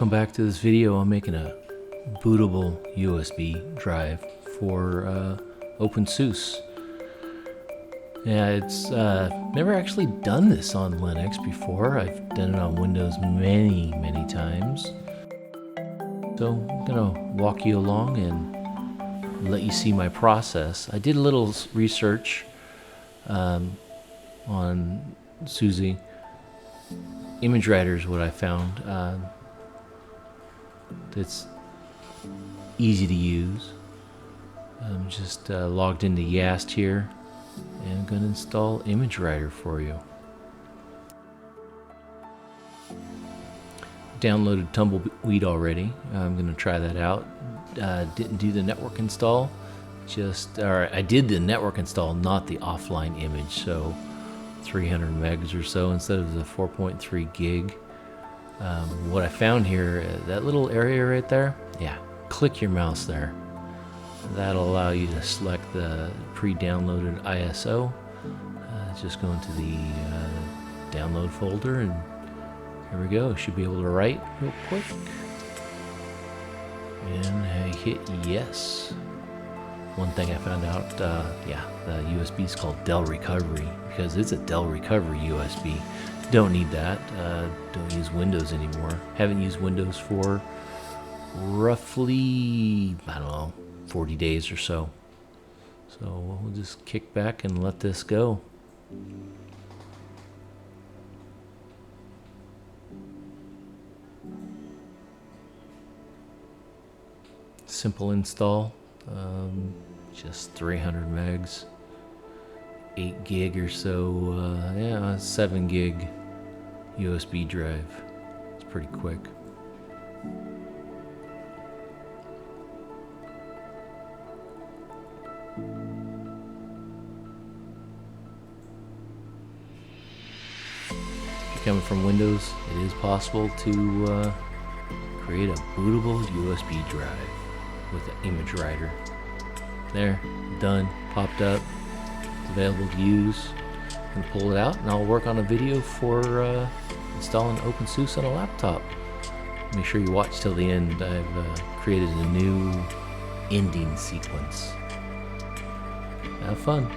Welcome back to this video. I'm making a bootable USB drive for openSUSE. Yeah, it's never actually done this on Linux before. I've done it on Windows many times. So I'm gonna walk you along and let you see my process. I did a little research on SUSE. Image writer is what I found. That's easy to use. I'm just logged into Yast here, and I'm going to install image writer for you. Downloaded Tumbleweed already. I'm going to try that out. Didn't do the network install. I did the network install, not the offline image. So 300 megs or so instead of the 4.3 gig. What I found here, that little area right there, yeah, click your mouse there. That'll allow you to select the pre-downloaded ISO. Just go into the download folder, and here we go. Should be able to write real quick. And I hit yes. One thing I found out, yeah, the USB is called Dell Recovery because it's a Dell Recovery USB. Don't need that. Don't use Windows anymore. Haven't used Windows for roughly, I don't know, 40 days or so. So we'll just kick back and let this go. Simple install. Just 300 megs, 8 gig or so, yeah, 7 gig USB drive. It's pretty quick. If you're coming from Windows, it is possible to create a bootable USB drive with an image writer. There, done, popped up, it's available to use. I'm gonna pull it out and I'll work on a video for installing openSUSE on a laptop. Make sure you watch till the end. I've created a new ending sequence. Have fun.